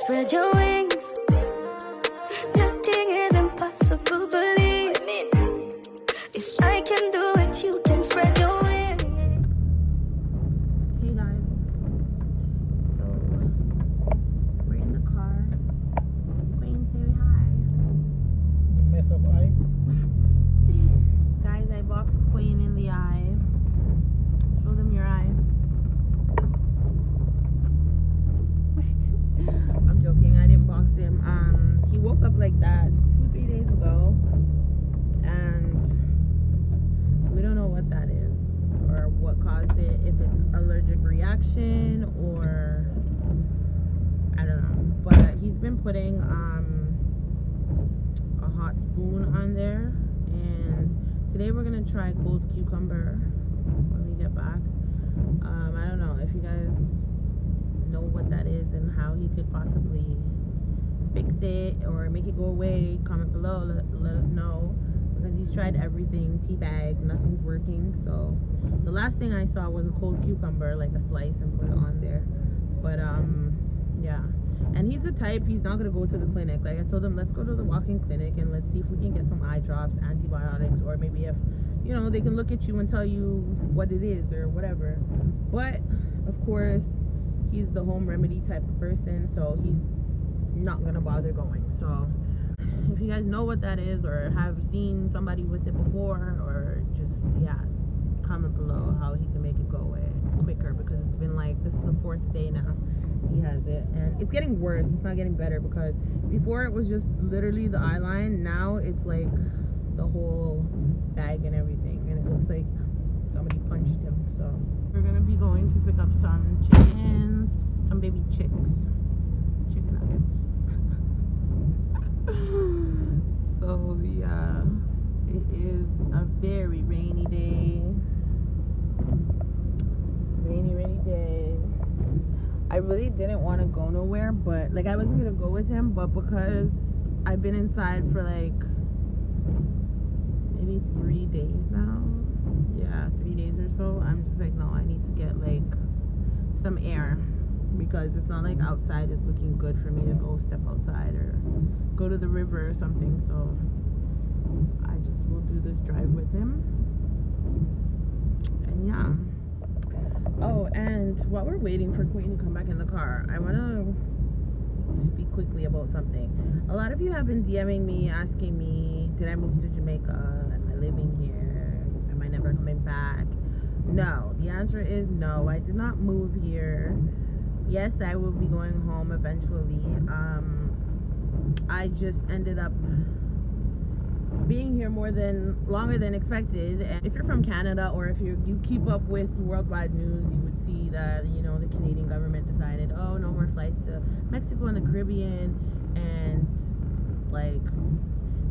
Spread your wings. Nothing is impossible, believe me. If I can do it, you can spread your wings. Hey guys, so we're in the car. Queen, say hi. Mess up eye. Guys, I boxed Queen in the eye. Show them your eye. I'm joking, I didn't box him. He woke up like that 2-3 days ago, and we don't know what that is or what caused it, if it's allergic reaction or I don't know, but he's been putting a hot spoon on there, and today we're gonna try cold cucumber when we get back. I don't know if you guys know what that is and how he could possibly fix it or make it go away. Comment below, let us know, because he's tried everything. Tea bag, nothing's working. So the last thing I saw was a cold cucumber, like a slice, and put it on there. But yeah, and he's the type, he's not gonna go to the clinic. Like I told him, let's go to the walk-in clinic and let's see if we can get some eye drops, antibiotics, or maybe if, you know, they can look at you and tell you what it is or whatever. But of course, he's the home remedy type of person, so he's not gonna bother going. So if you guys know what that is or have seen somebody with it before, or just, yeah, comment below how he can make it go away quicker, because it's been like, this is the 4th day now he has it, and it's getting worse. It's not getting better, because before it was just literally the eye line. Now it's like the whole bag and everything, and it looks like somebody punched him. So we're gonna be going to pick up some chickens, some baby chicks, chicken nuggets. So yeah, it is a very rainy day. Rainy day. I really didn't want to go nowhere, but like I wasn't gonna go with him, but because I've been inside for like maybe 3 days now. Yeah, 3 days or so. I'm just like, no, I need to get like some air, because it's not like outside is looking good for me to go step outside or go to the river or something. So I just will do this drive with him. And yeah. Oh, and while we're waiting for Queen to come back in the car, I want to speak quickly about something. A lot of you have been DMing me, asking me, did I move to Jamaica? Am I living here? Am I never coming back? No. The answer is no. I did not move here. Yes, I will be going home eventually. I just ended up being here longer than expected. And if you're from Canada, or if you keep up with worldwide news, you would see that, you know, the Canadian government decided, oh, no more flights to Mexico and the Caribbean, and like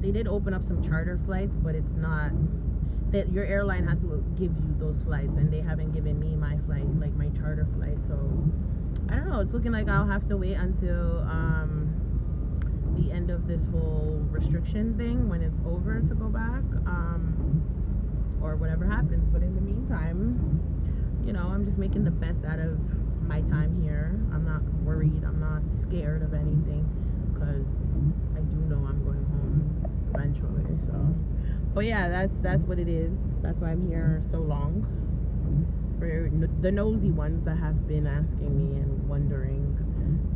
they did open up some charter flights, but it's not that your airline has to give you those flights, and they haven't given me my flight, like my charter flight. So I don't know, it's looking like I'll have to wait until the end of this whole restriction thing, when it's over, to go back, or whatever happens. But in the meantime, you know, I'm just making the best out of my time here. I'm not worried, I'm not scared of anything, because I do know I'm going home eventually. So, but yeah, that's what it is. That's why I'm here so long. For the nosy ones that have been asking me and wondering,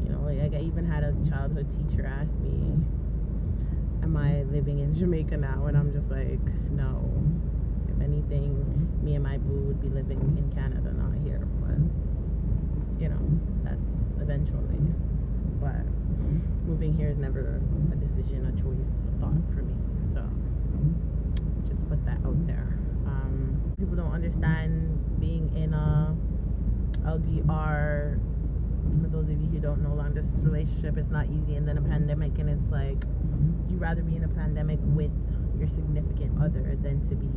you know, like I even had a childhood teacher ask me, am I living in Jamaica now? And I'm just like, no. If anything, me and my boo would be living in Canada, not here. But, you know, that's eventually. But moving here is never a decision, a choice, a thought for me. So just put that out there. People don't understand being in a LDR. For those of you who don't know, long distance relationship is not easy, and then a pandemic, and it's like you'd rather be in a pandemic with your significant other than to be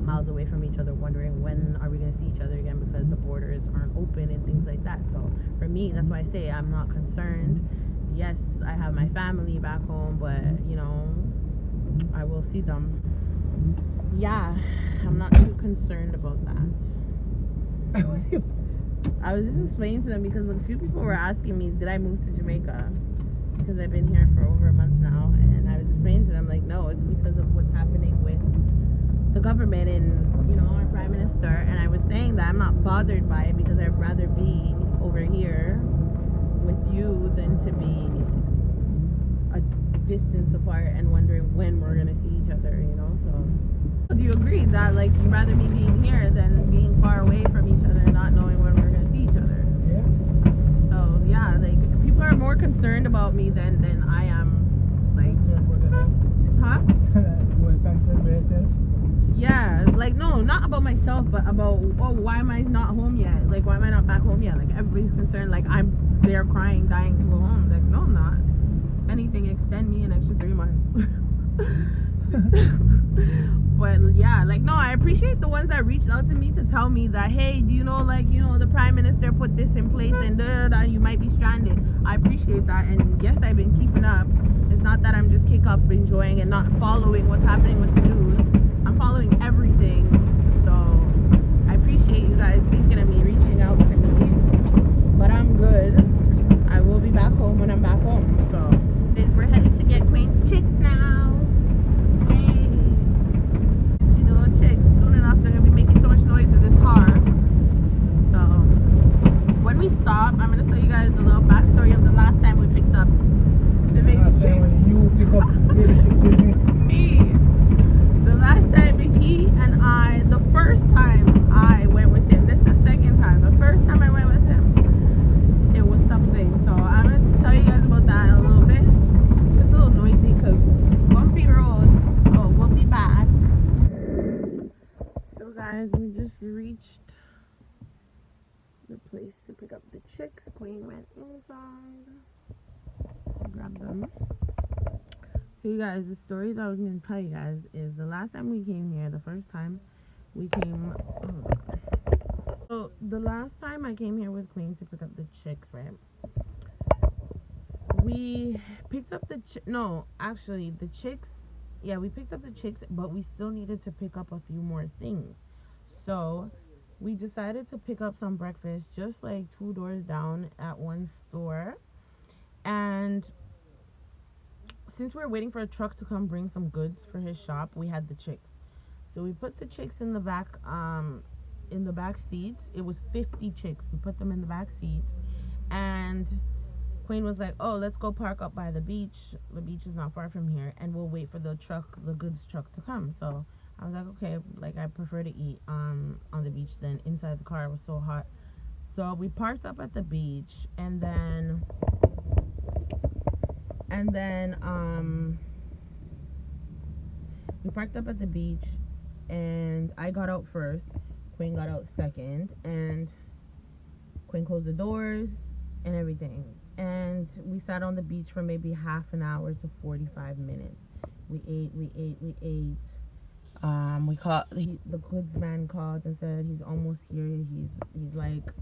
miles away from each other, wondering when are we going to see each other again, because the borders aren't open and things like that. So for me, that's why I say I'm not concerned. Yes, I have my family back home, but you know, I will see them. Yeah, I'm not too concerned about that. I was just explaining to them, because a few people were asking me, did I move to Jamaica? because I've been here for over a month now, and I was explaining to them, like, no, it's because of what's happening with the government and, you know, our prime minister. And I was saying that I'm not bothered by it because I'd rather be over here with you than to be a distance apart and wondering when we're gonna see each other, you know. So do you agree that, like, you'd rather me being here than being far away from each other and not knowing when we're gonna see each other? Yeah. So yeah, like, people are more concerned about me than I am, like, huh? More concerned for yourself? Yeah, like, no, not about myself, but about, oh, why am I not home yet? Like, why am I not back home yet? Like, everybody's concerned, like, I'm there crying, dying to go home. Like, no, I'm not. Anything, extend me an extra 3 months. But yeah, like, no, I appreciate the ones that reached out to me to tell me that, hey, do you know, like, you know, the prime minister put this in place and you might be stranded. I appreciate that, and yes, I've been keeping up. It's not that I'm just kick up enjoying and not following what's happening with the news. I'm following everything. So I appreciate you guys thinking of me, reaching out to me, but I'm good. I will be back home when I'm back home. So we're headed to get Queen's chicks now. Hey, see the little chicks. Soon enough they're gonna be making so much noise in this car. So when we stop, I'm gonna tell you guys the little backstory of the last time we picked up the baby Last time chicks. when you pick up baby chicks with me. Me. The last time he and I, the first time I went with him, this is the second time. The first time I went with him, it was something. So I'm going to tell you guys about that in a little bit. It's just a little noisy because bumpy roads. So we'll be back. So guys, we just reached the place to pick up the chicks. Queen went inside. Grab them. So you guys, the story that I was going to tell you guys is the last time we came here, the first time we came, so the last time I came here with Queen to pick up the chicks, right, we picked up the the chicks, yeah, we picked up the chicks, but we still needed to pick up a few more things. So we decided to pick up some breakfast just like 2 doors down at one store. And since we were waiting for a truck to come bring some goods for his shop, we had the chicks. So we put the chicks in the back seats. It was 50 chicks. We put them in the back seats, and Queen was like, oh, let's go park up by the beach. The beach is not far from here, and we'll wait for the goods truck to come. So I was like, okay, like, I prefer to eat on the beach than inside the car. It was so hot. So we parked up at the beach, and then we parked up at the beach, and I got out first. Queen got out second, and Queen closed the doors and everything. And we sat on the beach for maybe half an hour to 45 minutes. We ate. The goods man called and said he's almost here. He's like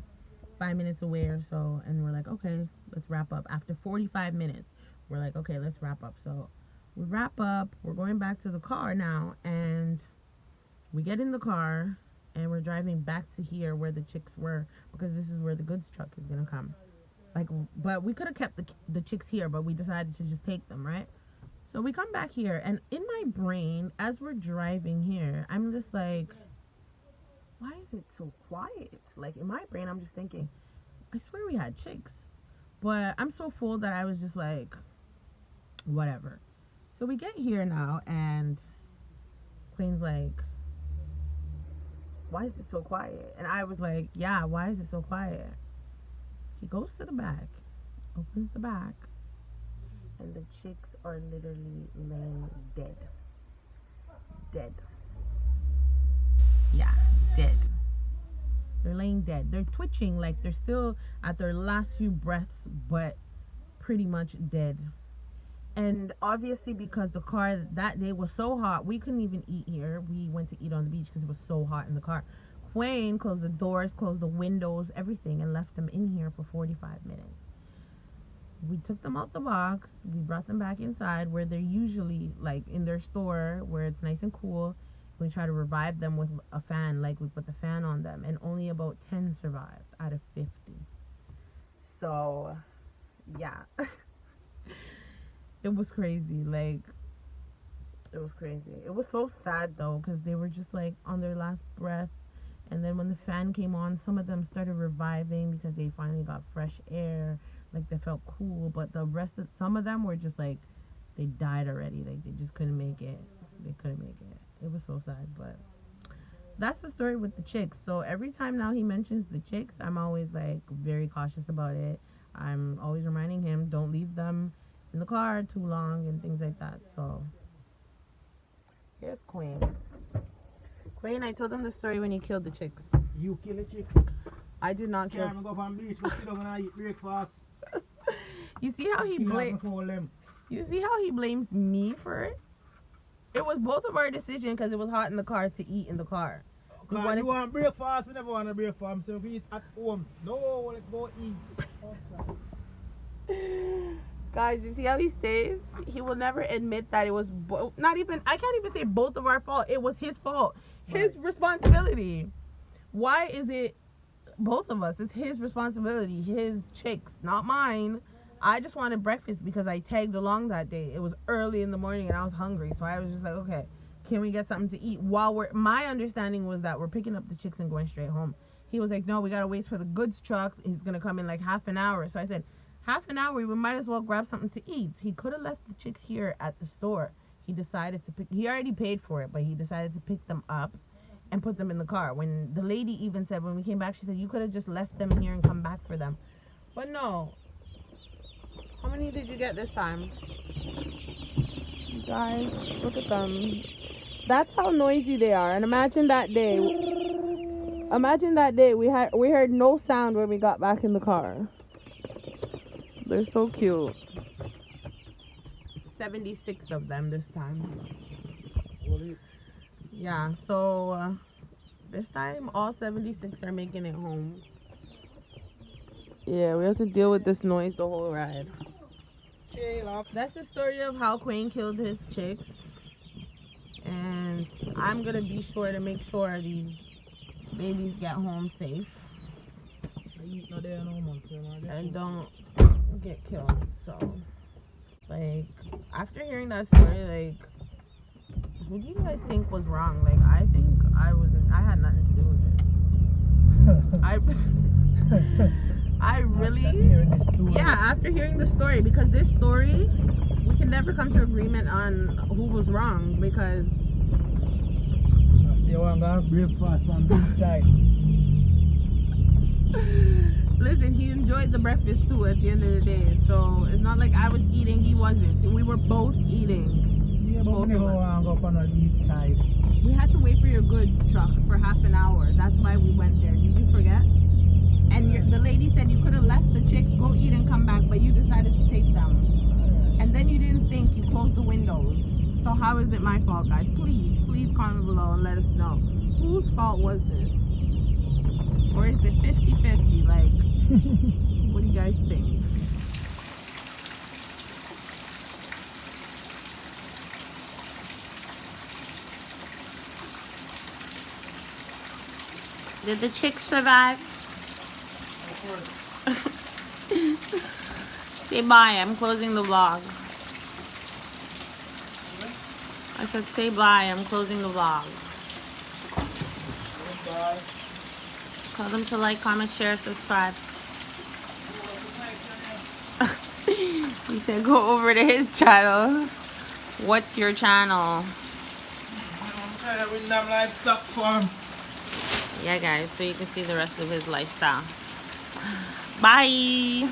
5 minutes away or so, and we're like, okay, let's wrap up. After 45 minutes, we're like, okay, let's wrap up. So we wrap up. We're going back to the car now, and we get in the car, and we're driving back to here where the chicks were, because this is where the goods truck is gonna come. Like, but we could have kept the chicks here, but we decided to just take them, right? So we come back here, and in my brain, as we're driving here, I'm just like, why is it so quiet? Like, in my brain, I'm just thinking, I swear we had chicks. But I'm so full that I was just like, whatever. So we get here now, and Queen's like, why is it so quiet? And I was like, yeah, why is it so quiet? He goes to the back, opens the back, and the chicks are literally laying dead. Dead. Yeah, dead. They're laying dead. They're twitching, like they're still at their last few breaths, but pretty much dead. And obviously, because the car that day was so hot, we couldn't even eat here. We went to eat on the beach because it was so hot in the car. Queen closed the doors, closed the windows, everything, and left them in here for 45 minutes. We took them out the box. We brought them back inside where they're usually, like, in their store where it's nice and cool. We try to revive them with a fan, like we put the fan on them, and only about 10 survived out of 50. So, yeah. It was crazy. Like, it was crazy. It was so sad though, because they were just like on their last breath. And then when the fan came on, some of them started reviving because they finally got fresh air. Like, they felt cool. But the rest of, some of them were just like, they died already. Like, they just couldn't make it. They couldn't make it. It was so sad. But that's the story with the chicks. So every time now he mentions the chicks, I'm always like very cautious about it. I'm always reminding him, don't leave them in the car too long and things like that. So here's Queen. Queen, I told him the story when he killed the chicks. You kill the chicks. I did not kill. Can't go up on beach, but sit down and eat breakfast. You see how he blames? You see how he blames me for it? It was both of our decision because it was hot in the car to eat in the car. You want breakfast? We never want a breakfast. So we eat at home. No, let's go eat. Guys, you see how he stays? He will never admit that it was not even, I can't even say both of our fault. It was his fault. His responsibility. Why is it both of us? It's his responsibility. His chicks, not mine. I just wanted breakfast because I tagged along that day. It was early in the morning and I was hungry. So I was just like, okay, can we get something to eat? My understanding was that we're picking up the chicks and going straight home. He was like, no, we got to wait for the goods truck. He's going to come in like half an hour. So I said, half an hour, we might as well grab something to eat. He could have left the chicks here at the store. He decided to pick, he already paid for it, but he decided to pick them up and put them in the car. When the lady even said, when we came back, she said, you could have just left them here and come back for them. But no. How many did you get this time? You guys, look at them. That's how noisy they are. And imagine that day. Imagine that day we heard no sound when we got back in the car. They're so cute. 76 of them this time. Yeah, so this time all 76 are making it home. Yeah, we have to deal with this noise the whole ride. That's the story of how Quayne killed his chicks. And I'm gonna be sure to make sure these babies get home safe. And don't get killed. So, like, after hearing that story, like, who do you guys think was wrong? Like, I think I had nothing to do with it. I really, yeah, after hearing the story, because this story, we can never come to agreement on who was wrong, because they want to have breakfast on the side. Listen, he enjoyed the breakfast too at the end of the day, so it's not like I was eating, he wasn't. We were both eating. Yeah, but we never want to go up on each side. We had to wait for your goods truck for half an hour. That's why we went there. Did you forget? And the lady said you could have left the chicks, go eat and come back, but you decided to take them. And then you didn't think, you closed the windows. So how is it my fault, guys? Please comment below and let us know. Whose fault was this? Or is it 50-50? Like, what do you guys think? Did the chicks survive? Say bye, I'm closing the vlog. I said say bye, I'm closing the vlog. Bye. Tell them to like, comment, share, subscribe. He said go over to his channel. What's your channel? I'm trying to win them livestock farm. Yeah guys, so you can see the rest of his lifestyle. Bye!